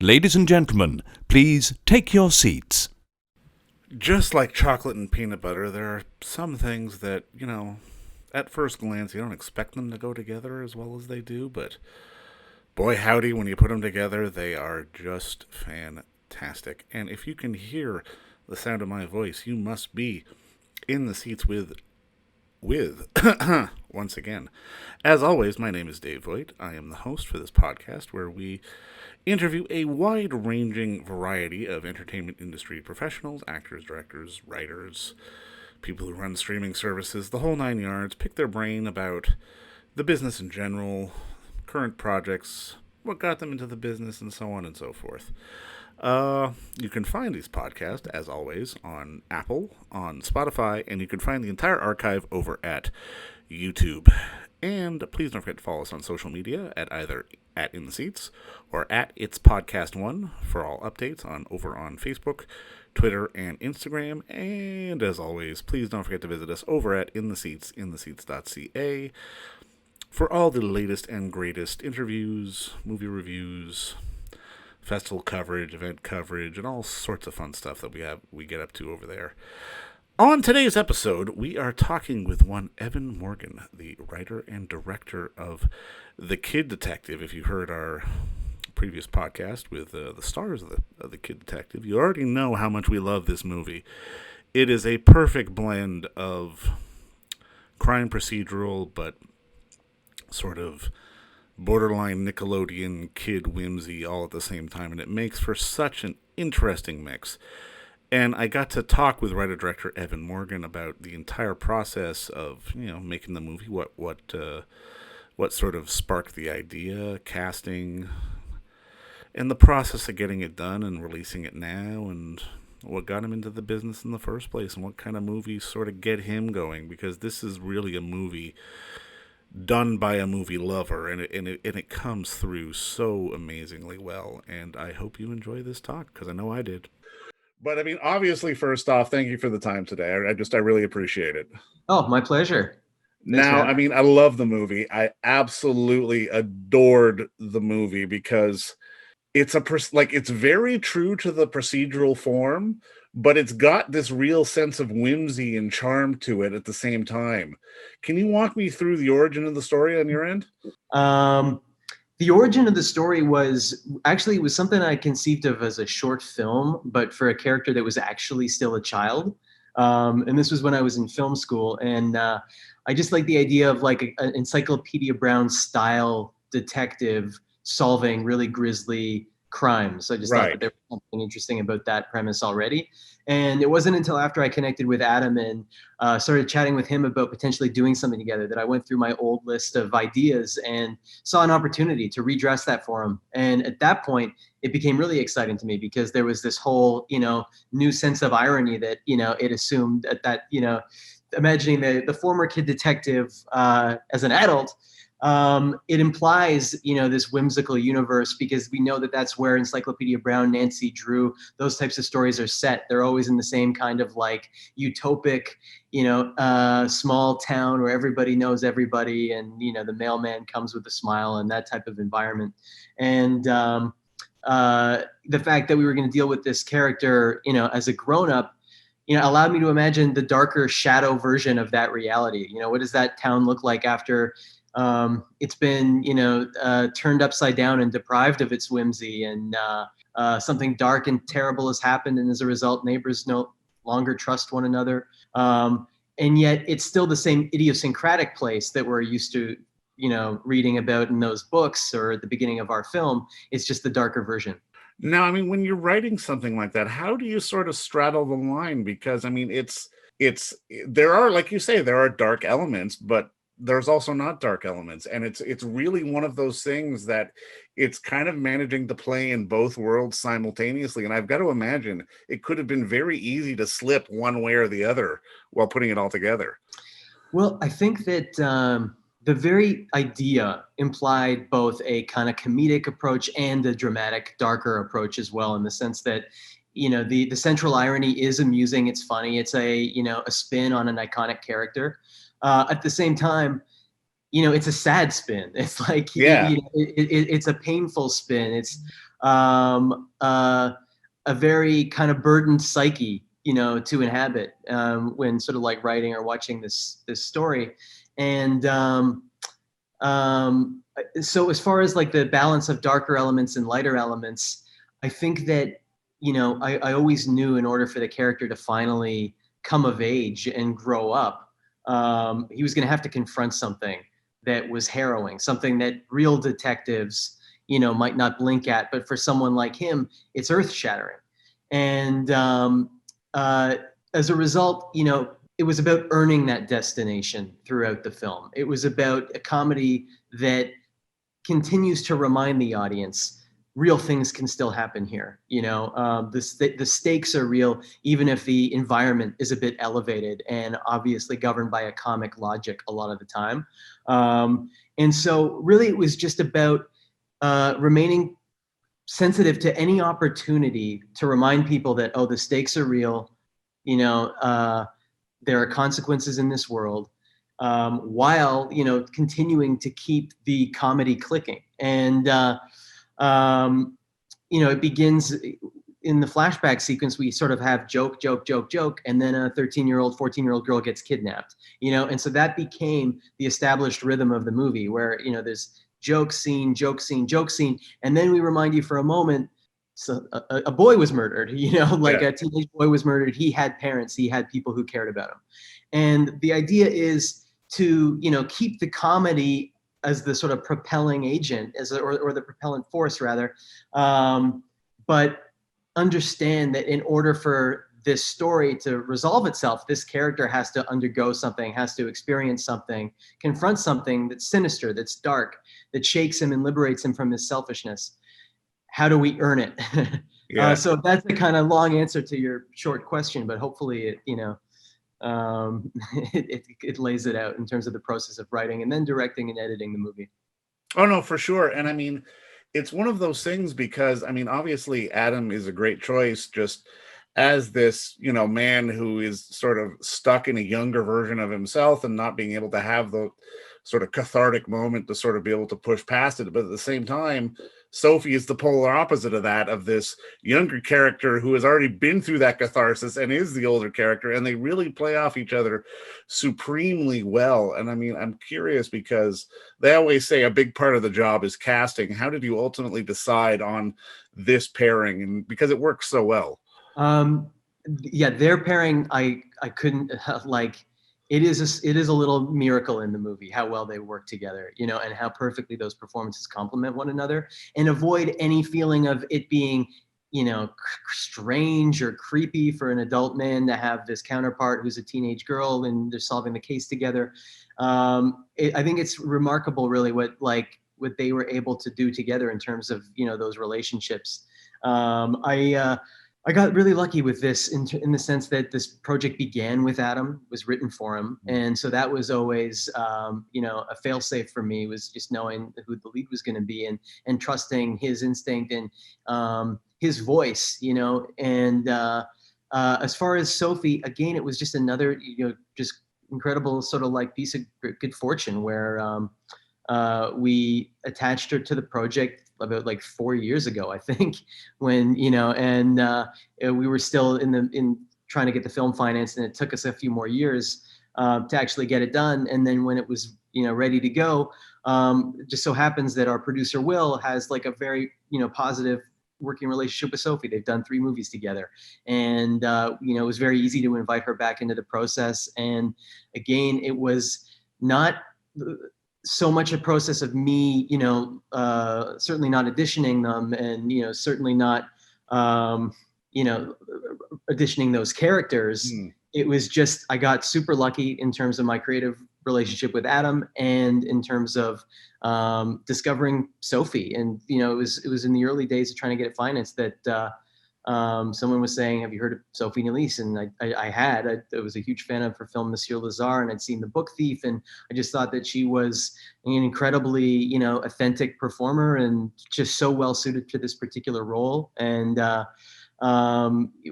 Ladies and gentlemen, please take your seats. Just like chocolate and peanut butter, there are some things that, at first glance, you don't expect them to go together as well as they do, but boy howdy, when you put them together, they are just fantastic. And if you can hear the sound of my voice, you must be in the seats with once again. As always, my name is Dave Voigt. I am the host for this podcast where we interview a wide-ranging variety of entertainment industry professionals, actors, directors, writers, people who run streaming services, the whole nine yards, pick their brain about the business in general, current projects, what got them into the business, and so on and so forth. You can find these podcasts, as always, on Apple, on Spotify, and you can find the entire archive over at YouTube. And please don't forget to follow us on social media at either at In the Seats or at It's Podcast One for all updates over on Facebook, Twitter, and Instagram. And as always, please don't forget to visit us over at In the Seats, intheseats.ca for all the latest and greatest interviews, movie reviews, festival coverage, event coverage, and all sorts of fun stuff that we get up to over there. On today's episode, we are talking with one Evan Morgan, the writer and director of The Kid Detective. If you heard our previous podcast with the stars of the Kid Detective, you already know how much we love this movie. It is a perfect blend of crime procedural, but sort of borderline Nickelodeon kid whimsy all at the same time, and it makes for such an interesting mix. And I got to talk with writer-director Evan Morgan about the entire process of, making the movie, what sort of sparked the idea, casting, and the process of getting it done and releasing it now, and what got him into the business in the first place, and what kind of movies sort of get him going, because this is really a movie done by a movie lover, and it comes through so amazingly well. And I hope you enjoy this talk, because I know I did. But I mean, obviously, first off, thank you for the time today. I really appreciate it. Oh, my pleasure. Now, I mean, I love the movie. I absolutely adored the movie because it's it's very true to the procedural form, but it's got this real sense of whimsy and charm to it at the same time. Can you walk me through the origin of the story on your end? The origin of the story was something I conceived of as a short film, but for a character that was actually still a child. And this was when I was in film school. And I just like the idea of like an Encyclopedia Brown style detective solving really grisly crimes. So I just thought that there was something interesting about that premise already. And it wasn't until after I connected with Adam and started chatting with him about potentially doing something together that I went through my old list of ideas and saw an opportunity to redress that for him. And at that point, it became really exciting to me because there was this whole, new sense of irony that, it assumed that imagining the former kid detective as an adult, it implies, this whimsical universe, because we know that that's where Encyclopedia Brown, Nancy Drew, those types of stories are set. They're always in the same kind of like utopic, small town where everybody knows everybody, and the mailman comes with a smile and that type of environment. And the fact that we were going to deal with this character, as a grown-up, allowed me to imagine the darker shadow version of that reality. What does that town look like after it's been, turned upside down and deprived of its whimsy, and something dark and terrible has happened, and as a result, neighbors no longer trust one another. And yet it's still the same idiosyncratic place that we're used to, reading about in those books or at the beginning of our film. It's just the darker version. Now, I mean, when you're writing something like that, how do you sort of straddle the line? Because, I mean, there are, like you say, there are dark elements, but there's also not dark elements. And it's really one of those things that it's kind of managing to play in both worlds simultaneously. And I've got to imagine it could have been very easy to slip one way or the other while putting it all together. Well, I think that the very idea implied both a kind of comedic approach and a dramatic, darker approach as well, in the sense that, the central irony is amusing. It's funny. It's a spin on an iconic character. At the same time, it's a sad spin. It's like, it's a painful spin. It's a very kind of burdened psyche, to inhabit when sort of like writing or watching this story. And so as far as like the balance of darker elements and lighter elements, I think that, I always knew in order for the character to finally come of age and grow up, he was going to have to confront something that was harrowing, something that real detectives, might not blink at, but for someone like him, it's earth shattering. And as a result, it was about earning that destination throughout the film. It was about a comedy that continues to remind the audience real things can still happen here. The stakes are real, even if the environment is a bit elevated and obviously governed by a comic logic a lot of the time. And so really it was just about remaining sensitive to any opportunity to remind people that, oh, the stakes are real, there are consequences in this world, while continuing to keep the comedy clicking. And it begins in the flashback sequence. We sort of have joke, and then a 13-year-old, 14-year-old girl gets kidnapped. And so that became the established rhythm of the movie, where there's joke scene, and then we remind you for a moment. So a boy was murdered, a teenage boy was murdered. He had parents, he had people who cared about him. And the idea is to, keep the comedy as the sort of propelling agent, or the propellant force rather. But understand that in order for this story to resolve itself, this character has to undergo something, has to experience something, confront something that's sinister, that's dark, that shakes him and liberates him from his selfishness. How do we earn it? Yeah. So that's a kind of long answer to your short question, but hopefully it, it lays it out in terms of the process of writing and then directing and editing the movie. Oh no, for sure. And I mean, it's one of those things because obviously Adam is a great choice just as this, man who is sort of stuck in a younger version of himself and not being able to have the sort of cathartic moment to sort of be able to push past it. But at the same time, Sophie is the polar opposite of that, of this younger character who has already been through that catharsis and is the older character, and they really play off each other supremely well. And I'm curious because they always say a big part of the job is casting. How did you ultimately decide on this pairing, and because it works so well? Yeah, their pairing, I couldn't like. It is a little miracle in the movie how well they work together, and how perfectly those performances complement one another, and avoid any feeling of it being, strange or creepy for an adult man to have this counterpart who's a teenage girl and they're solving the case together. I think it's remarkable, really, what they were able to do together in terms of those relationships. I got really lucky with this in the sense that this project began with Adam, was written for him. And so that was always, a fail-safe for me, was just knowing who the lead was going to be and trusting his instinct and his voice, And as far as Sophie, again, it was just another, just incredible sort of like piece of good fortune where we attached her to the project about 4 years ago, I think, when, and we were still in trying to get the film financed, and it took us a few more years to actually get it done. And then when it was, ready to go, it just so happens that our producer, Will, has a very, positive working relationship with Sophie. They've done 3 movies together, and, it was very easy to invite her back into the process. And again, it was not so much a process of me, certainly not auditioning them, and certainly not, auditioning those characters. It was just, I got super lucky in terms of my creative relationship with Adam, and in terms of discovering Sophie. And it was in the early days of trying to get it financed that someone was saying, "Have you heard of Sophie Nélisse?" And I had. I was a huge fan of her film Monsieur Lazare, and I'd seen The Book Thief, and I just thought that she was an incredibly, authentic performer and just so well suited to this particular role. And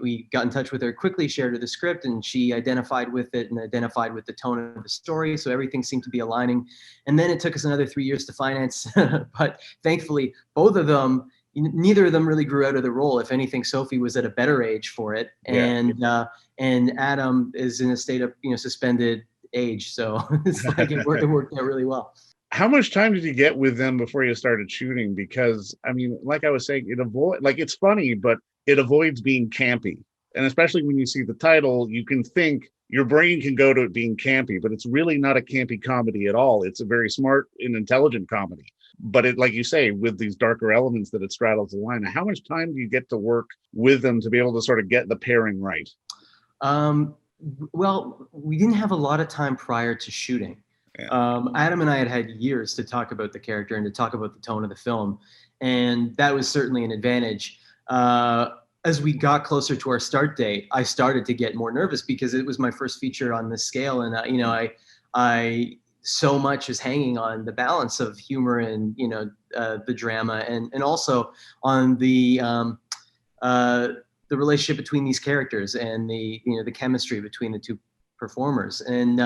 we got in touch with her quickly, shared her the script, and she identified with it and identified with the tone of the story. So everything seemed to be aligning. And then it took us another 3 years to finance, but thankfully both of them neither of them really grew out of the role. If anything, Sophie was at a better age for it, and Adam is in a state of suspended age. So it's like it worked out really well. How much time did you get with them before you started shooting? Because I mean, like I was saying, it's funny, but it avoids being campy. And especially when you see the title, you can think your brain can go to it being campy, but it's really not a campy comedy at all. It's a very smart and intelligent comedy. But it, like you say, with these darker elements that it straddles the line. How much time do you get to work with them to be able to sort of get the pairing right? Well, we didn't have a lot of time prior to shooting. Yeah. Adam and I had years to talk about the character and to talk about the tone of the film, and that was certainly an advantage. As we got closer to our start date, I started to get more nervous because it was my first feature on this scale, and I so much is hanging on the balance of humor and the drama, and also on the relationship between these characters and the chemistry between the two performers. And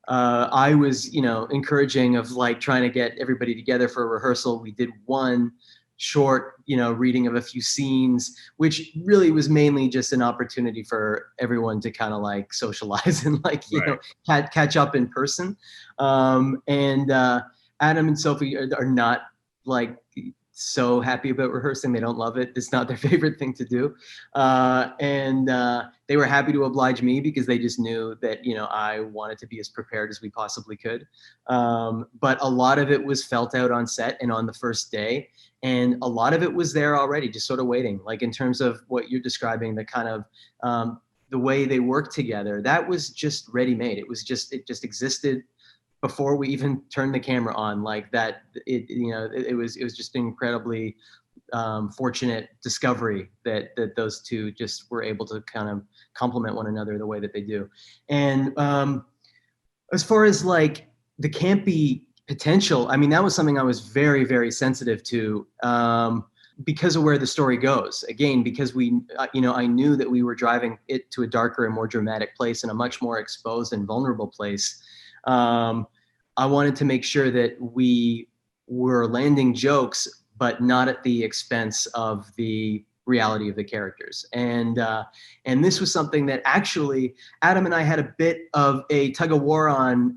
I was encouraging of like trying to get everybody together for a rehearsal. We did one short reading of a few scenes, which really was mainly just an opportunity for everyone to kind of like socialize and like catch up in person. And Adam and Sophie are not like so happy about rehearsing. They don't love it. It's not their favorite thing to do. And they were happy to oblige me because they just knew that, I wanted to be as prepared as we possibly could. But a lot of it was felt out on set and on the first day. And a lot of it was there already, just sort of waiting, like in terms of what you're describing, the kind of the way they work together, that was just ready-made. It just existed before we even turned the camera on, like that. It was just an incredibly fortunate discovery that those two just were able to kind of complement one another the way that they do. And as far as like the campy potential, I mean, that was something I was very, very sensitive to because of where the story goes. Again, because I knew that we were driving it to a darker and more dramatic place and a much more exposed and vulnerable place. I wanted to make sure that we were landing jokes, but not at the expense of the reality of the characters. And this was something that actually Adam and I had a bit of a tug of war on,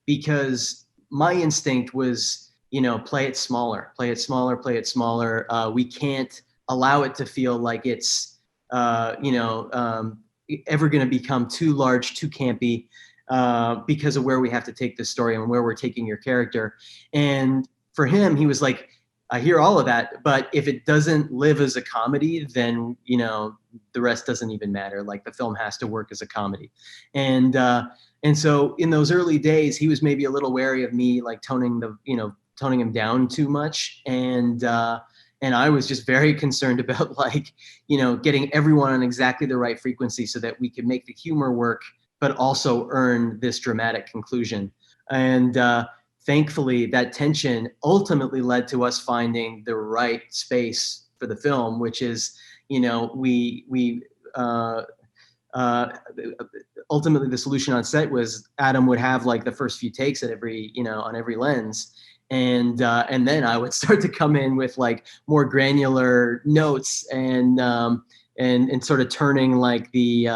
because my instinct was, play it smaller. We can't allow it to feel like it's, ever going to become too large, too campy, because of where we have to take the story and where we're taking your character. And for him, he was like, I hear all of that, but if it doesn't live as a comedy, then, the rest doesn't even matter. Like the film has to work as a comedy. And so in those early days, he was maybe a little wary of me, like toning him down too much. And I was just very concerned about like, getting everyone on exactly the right frequency so that we could make the humor work, but also earn this dramatic conclusion. And thankfully, that tension ultimately led to us finding the right space for the film, which is, ultimately the solution on set was Adam would have like the first few takes at every, on every lens. And then I would start to come in with like more granular notes and sort of turning like the,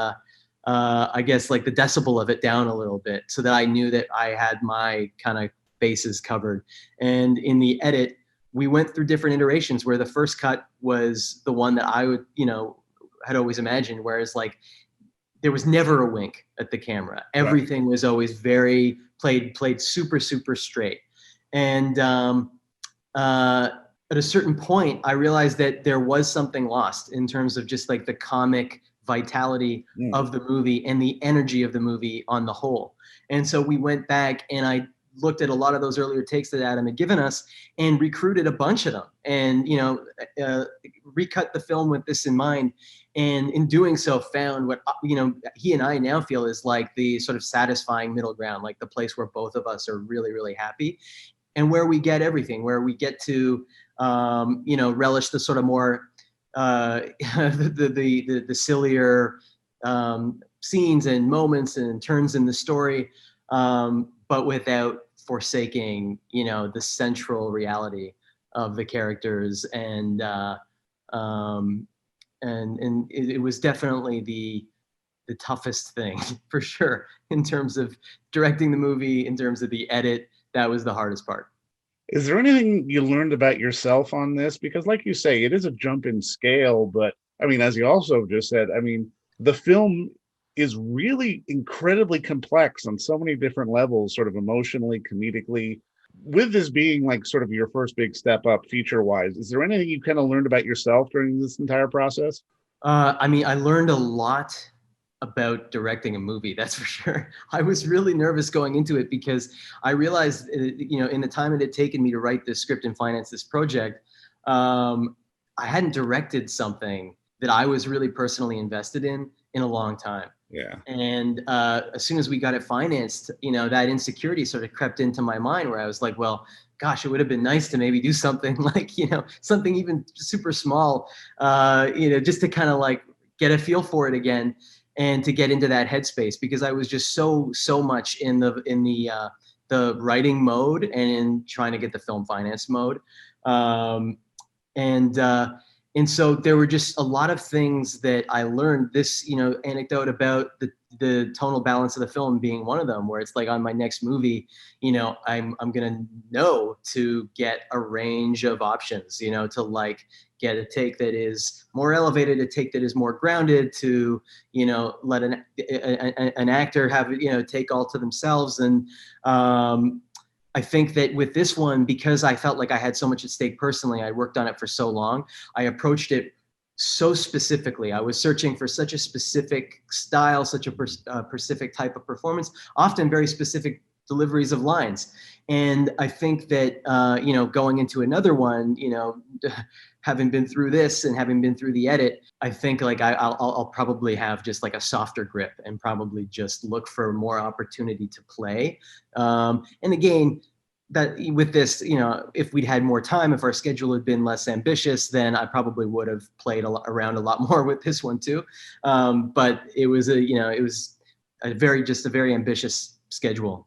I guess like the decibel of it down a little bit so that I knew that I had my kind of bases covered. And in the edit, we went through different iterations where the first cut was the one that I would, had always imagined, whereas like there was never a wink at the camera. Everything was always very played super, super straight. And at a certain point, I realized that there was something lost in terms of just like the comic vitality of the movie and the energy of the movie on the whole. And so we went back and I looked at a lot of those earlier takes that Adam had given us and recruited a bunch of them and, recut the film with this in mind. And in doing so found what, he and I now feel is like the sort of satisfying middle ground, like the place where both of us are really, really happy and where we get everything, where we get to, relish the sort of more, the sillier scenes and moments and turns in the story, but without forsaking, the central reality of the characters, and it was definitely the toughest thing for sure in terms of directing the movie, in terms of the edit. That was the hardest part. Is there anything you learned about yourself on this? Because, like you say, it is a jump in scale, but I mean, as you also just said, I mean, the film is really incredibly complex on so many different levels, sort of emotionally, comedically. With this being like sort of your first big step up feature wise, is there anything you kind of learned about yourself during this entire process? I mean, I learned a lot about directing a movie, that's for sure. I was really nervous going into it because I realized, in the time it had taken me to write this script and finance this project, I hadn't directed something that I was really personally invested in a long time. Yeah. And as soon as we got it financed, that insecurity sort of crept into my mind where I was like, well, gosh, it would have been nice to maybe do something like, something even super small, just to kind of like get a feel for it again and to get into that headspace, because I was just so much in the writing mode and in trying to get the film finance mode. Um, and and so there were just a lot of things that I learned. This anecdote about the tonal balance of the film being one of them, where it's like on my next movie, I'm gonna know to get a range of options, to like get a take that is more elevated, a take that is more grounded, to let an actor have take all to themselves. And I think that with this one, because I felt like I had so much at stake personally, I worked on it for so long, I approached it so specifically. I was searching for such a specific style, such a specific type of performance, often very specific deliveries of lines. And I think that, going into another one, having been through this and having been through the edit, I think like I'll probably have just like a softer grip and probably just look for more opportunity to play. And again, that with this, if we'd had more time, if our schedule had been less ambitious, then I probably would have played around a lot more with this one too. But it was a very ambitious schedule.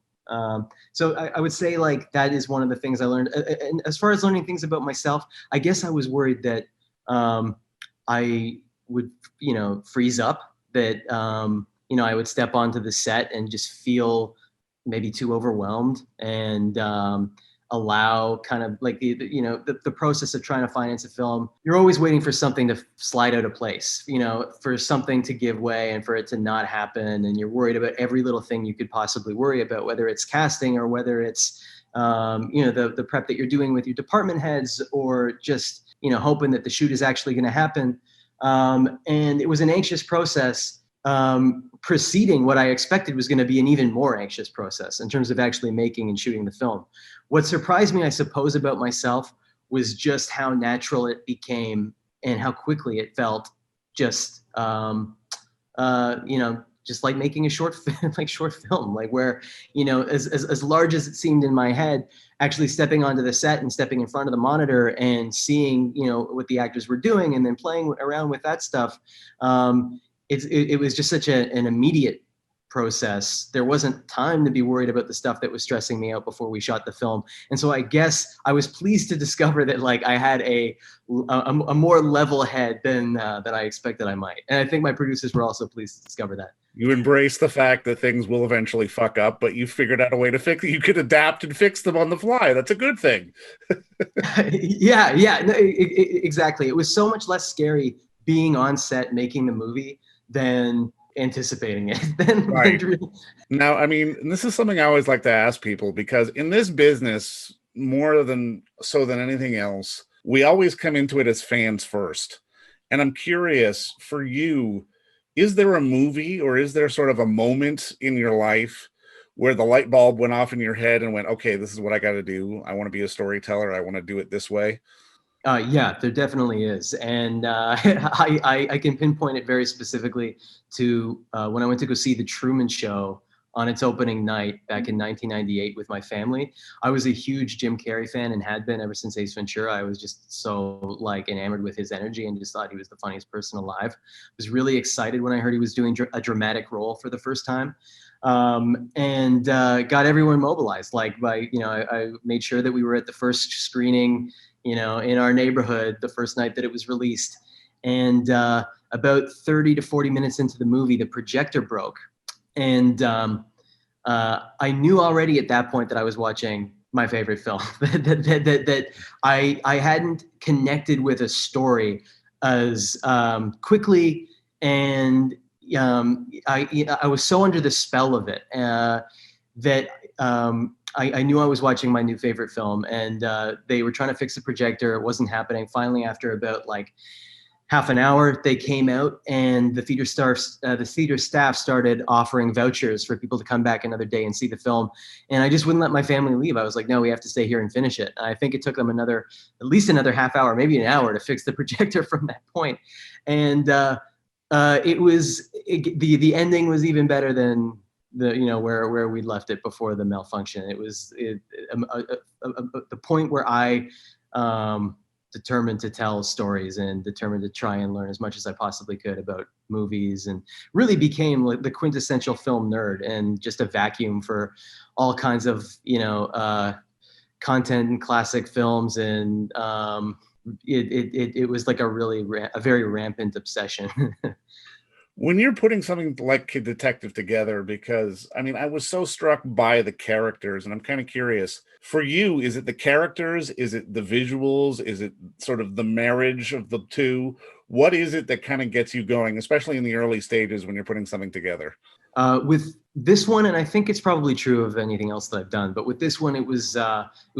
So I would say like that is one of the things I learned. And as far as learning things about myself, I guess I was worried that I would, freeze up, that, I would step onto the set and just feel maybe too overwhelmed, and allow kind of like the process of trying to finance a film. You're always waiting for something to slide out of place, for something to give way and for it to not happen. And you're worried about every little thing you could possibly worry about, whether it's casting or whether it's, the prep that you're doing with your department heads, or just, hoping that the shoot is actually going to happen. And it was an anxious process, preceding what I expected was going to be an even more anxious process in terms of actually making and shooting the film. What surprised me, I suppose, about myself was just how natural it became and how quickly it felt, just, just like making a short film, like where, as large as it seemed in my head, actually stepping onto the set and stepping in front of the monitor and seeing, what the actors were doing and then playing around with that stuff. It was just such an immediate process. There wasn't time to be worried about the stuff that was stressing me out before we shot the film. And so I guess I was pleased to discover that like I had a more level head than that I expected I might. And I think my producers were also pleased to discover that. You embrace the fact that things will eventually fuck up, but you figured out a way to fix it. You could adapt and fix them on the fly. That's a good thing. Yeah, no, exactly. It was so much less scary being on set making the movie than anticipating it. Right. Now, I mean, this is something I always like to ask people, because in this business, more than anything else, we always come into it as fans first. And I'm curious, for you, is there a movie or is there sort of a moment in your life where the light bulb went off in your head and went, okay, this is what I got to do. I want to be a storyteller. I want to do it this way. Yeah, there definitely is. And I can pinpoint it very specifically to when I went to go see The Truman Show on its opening night back in 1998 with my family. I was a huge Jim Carrey fan and had been ever since Ace Ventura. I was just so like enamored with his energy and just thought he was the funniest person alive. I was really excited when I heard he was doing a dramatic role for the first time. And got everyone mobilized. Like I made sure that we were at the first screening in our neighborhood the first night that it was released. And about 30 to 40 minutes into the movie, the projector broke. And I knew already at that point that I was watching my favorite film, that I hadn't connected with a story as quickly, and I was so under the spell of it that I knew I was watching my new favorite film, and they were trying to fix the projector. It wasn't happening. Finally, after about like half an hour, they came out, and the theater staff started offering vouchers for people to come back another day and see the film. And I just wouldn't let my family leave. I was like, no, we have to stay here and finish it. And I think it took them at least another half hour, maybe an hour, to fix the projector from that point. And the ending was even better than where we left it before the malfunction. It was the point where I determined to tell stories and determined to try and learn as much as I possibly could about movies, and really became like the quintessential film nerd and just a vacuum for all kinds of content and classic films. And it was like a very rampant obsession. When you're putting something like Kid Detective together, because I mean, I was so struck by the characters, and I'm kind of curious, for you, is it the characters? Is it the visuals? Is it sort of the marriage of the two? What is it that kind of gets you going, especially in the early stages when you're putting something together? With this one, and I think it's probably true of anything else that I've done, but with this one, it was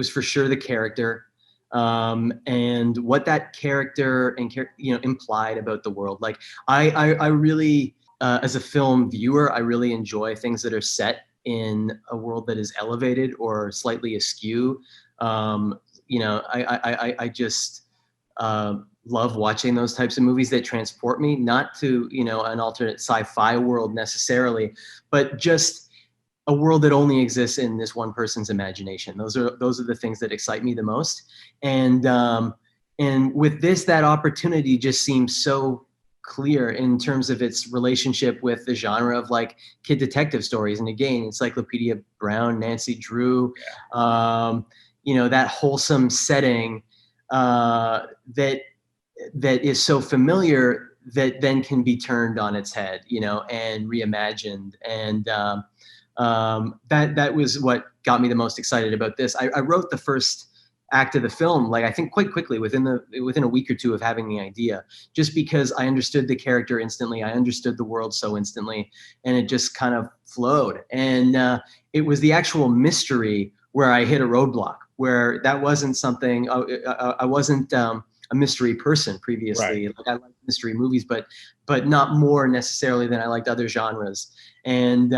for sure the character. And what that character implied about the world. Like I really, as a film viewer, I really enjoy things that are set in a world that is elevated or slightly askew. I just love watching those types of movies that transport me, not to an alternate sci-fi world necessarily, but just a world that only exists in this one person's imagination. Those are the things that excite me the most. And with this, that opportunity just seems so clear in terms of its relationship with the genre of like kid detective stories. And again, Encyclopedia Brown, Nancy Drew, that wholesome setting that is so familiar, that then can be turned on its head, and reimagined. And that was what got me the most excited about this. I wrote the first act of the film, like I think quite quickly, within a week or two of having the idea, just because I understood the character instantly. I understood the world so instantly, and it just kind of flowed. And it was the actual mystery where I hit a roadblock, where that wasn't something, I wasn't a mystery person previously. Right. Like I liked mystery movies, but not more necessarily than I liked other genres. And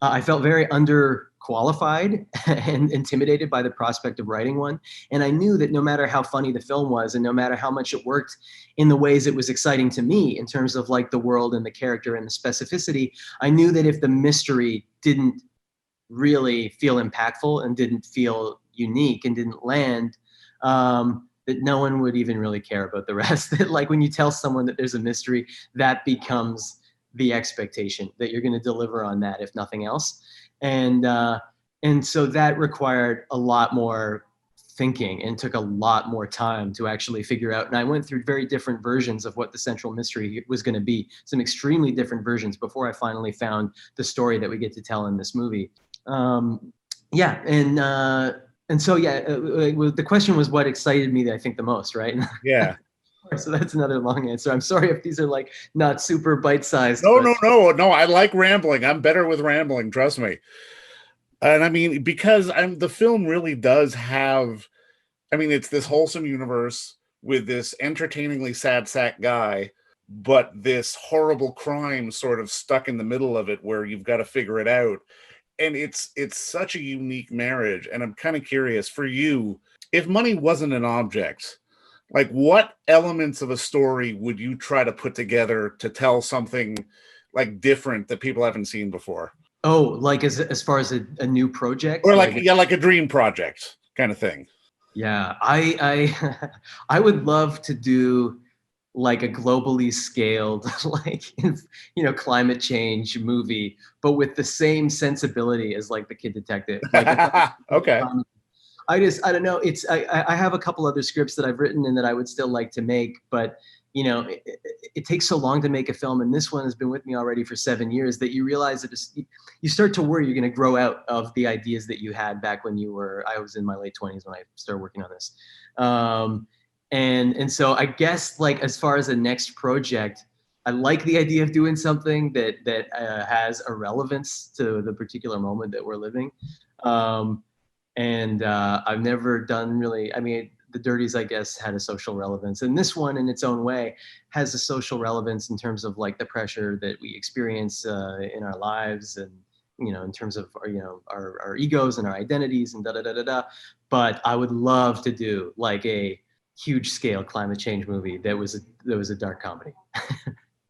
I felt very underqualified and intimidated by the prospect of writing one. And I knew that no matter how funny the film was, and no matter how much it worked in the ways it was exciting to me in terms of like the world and the character and the specificity, I knew that if the mystery didn't really feel impactful and didn't feel unique and didn't land, that no one would even really care about the rest. That like when you tell someone that there's a mystery, that becomes the expectation that you're going to deliver on that, if nothing else. And so that required a lot more thinking and took a lot more time to actually figure out. And I went through very different versions of what the central mystery was going to be, some extremely different versions, before I finally found the story that we get to tell in this movie. The question was what excited me, I think, the most, right? Yeah. So that's another long answer. I'm sorry if these are like not super bite-sized. No. I like rambling. I'm better with rambling. Trust me. And I mean, because the film really does have, I mean, it's this wholesome universe with this entertainingly sad sack guy, but this horrible crime sort of stuck in the middle of it where you've got to figure it out. And it's such a unique marriage. And I'm kind of curious for you, if money wasn't an object, like what elements of a story would you try to put together to tell something like different that people haven't seen before? Oh, like as far as a new project, or like a dream project kind of thing. Yeah, I I would love to do like a globally scaled like climate change movie, but with the same sensibility as like the Kid Detective. Like Okay. I don't know. I have a couple other scripts that I've written and that I would still like to make, but you know, it takes so long to make a film, and this one has been with me already for 7 years that you realize that you start to worry you're going to grow out of the ideas that you had back when I was in my late 20s when I started working on this. And so I guess like as far as the next project, I like the idea of doing something that has a relevance to the particular moment that we're living. And I've never done really, I mean, The Dirties, I guess, had a social relevance. And this one, in its own way, has a social relevance in terms of like the pressure that we experience in our lives and, you know, in terms of our egos and our identities and da da da da da. But I would love to do like a huge scale climate change movie that was a dark comedy.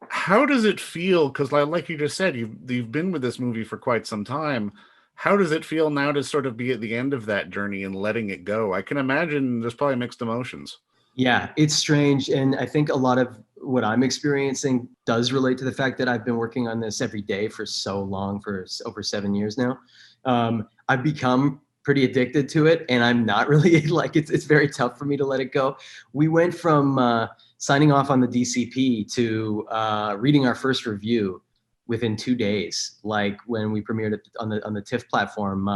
How does it feel? Because like you just said, you've been with this movie for quite some time. How does it feel now to sort of be at the end of that journey and letting it go? I can imagine there's probably mixed emotions. Yeah, it's strange. And I think a lot of what I'm experiencing does relate to the fact that I've been working on this every day for so long, for over 7 years now. I've become pretty addicted to it, and I'm not really like, it's very tough for me to let it go. We went from signing off on the DCP to reading our first review within 2 days. Like when we premiered it on the TIFF platform,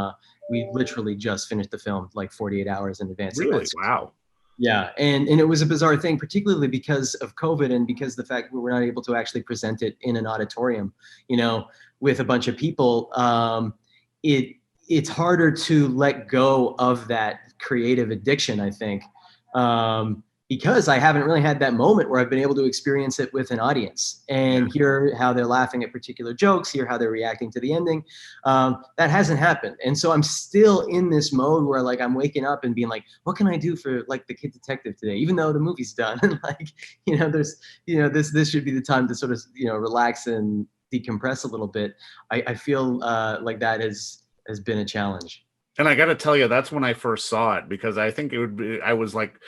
we literally just finished the film like 48 hours in advance. Really? Wow. Yeah, and it was a bizarre thing, particularly because of COVID and because the fact we were not able to actually present it in an auditorium, you know, with a bunch of people. It's harder to let go of that creative addiction, I think, because I haven't really had that moment where I've been able to experience it with an audience and hear how they're laughing at particular jokes, hear how they're reacting to the ending. That hasn't happened. And so I'm still in this mode where like I'm waking up and being like, what can I do for like The Kid Detective today? Even though the movie's done. And like, you know, this should be the time to sort of, you know, relax and decompress a little bit. I feel like that has been a challenge. And I got to tell you, that's when I first saw it, because I think I was like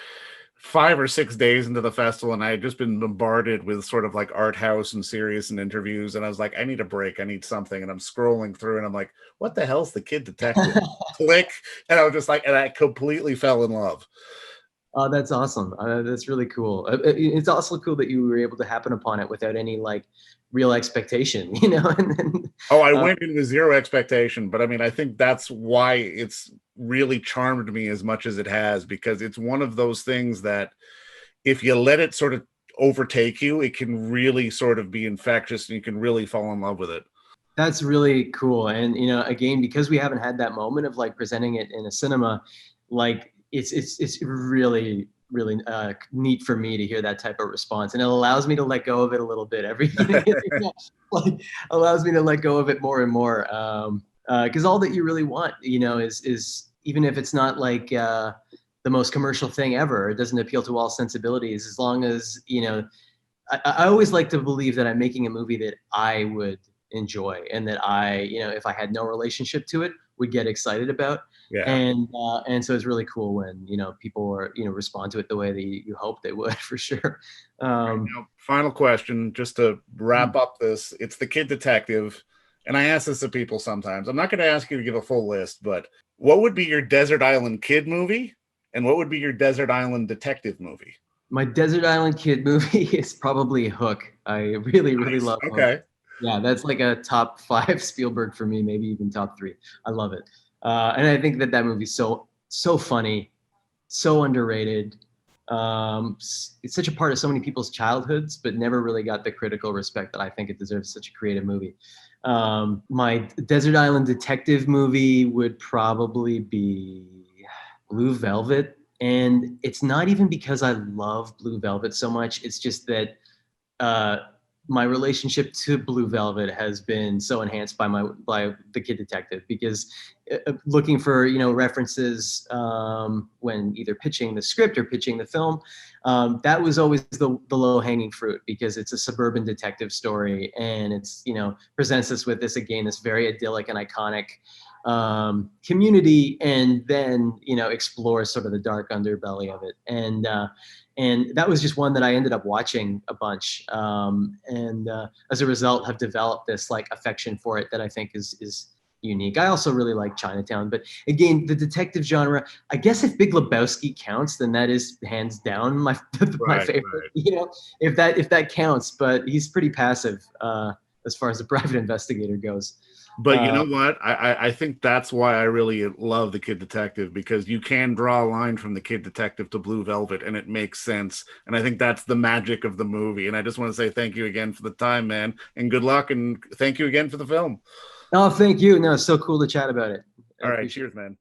5 or 6 days into the festival, and I had just been bombarded with sort of like art house and serious and interviews. And I was like, I need a break. I need something. And I'm scrolling through and I'm like, what the hell's The Kid Detective? Click. And I was just like, and I completely fell in love. Oh, that's awesome. That's really cool. It's also cool that you were able to happen upon it without any like real expectation, you know? And then, I went in with zero expectation, but I mean, I think that's why it's really charmed me as much as it has, because it's one of those things that if you let it sort of overtake you, it can really sort of be infectious and you can really fall in love with it. That's really cool. And, you know, again, because we haven't had that moment of like presenting it in a cinema, like it's really neat for me to hear that type of response, and it allows me to let go of it a little bit like allows me to let go of it more and more, because all that you really want, you know, is even if it's not like the most commercial thing ever, it doesn't appeal to all sensibilities, as long as, you know, I always like to believe that I'm making a movie that I would enjoy and that I, you know, if I had no relationship to it, would get excited about. Yeah. And so it's really cool when, you know, people are, you know, respond to it the way that you hope they would, for sure. Now, final question, just to wrap up this. It's The Kid Detective, and I ask this to people sometimes. I'm not going to ask you to give a full list, but what would be your Desert Island Kid movie, and what would be your Desert Island Detective movie? My Desert Island Kid movie is probably Hook. I really love Hook. Okay. Yeah, that's like a top 5 Spielberg for me, maybe even top 3. I love it. And I think that movie's so funny, so underrated. It's such a part of so many people's childhoods, but never really got the critical respect that I think it deserves. Such a creative movie. My Desert Island Detective movie would probably be Blue Velvet. And it's not even because I love Blue Velvet so much. It's just that my relationship to Blue Velvet has been so enhanced by The Kid Detective, because looking for, you know, references when either pitching the script or pitching the film, that was always the low-hanging fruit, because it's a suburban detective story, and it's, you know, presents us with this very idyllic and iconic community, and then, you know, explores sort of the dark underbelly of it. And that was just one that I ended up watching a bunch, and as a result have developed this like affection for it that I think is unique. I also really like Chinatown, but again, the detective genre, I guess if Big Lebowski counts, then that is hands down my my Right, favorite. right. You know, if that counts, but he's pretty passive as far as the private investigator goes. But you know what? I think that's why I really love The Kid Detective, because you can draw a line from The Kid Detective to Blue Velvet and it makes sense. And I think that's the magic of the movie. And I just want to say thank you again for the time, man, and good luck. And thank you again for the film. Oh, thank you. No, it's so cool to chat about it. I All right. appreciate it. Cheers, man.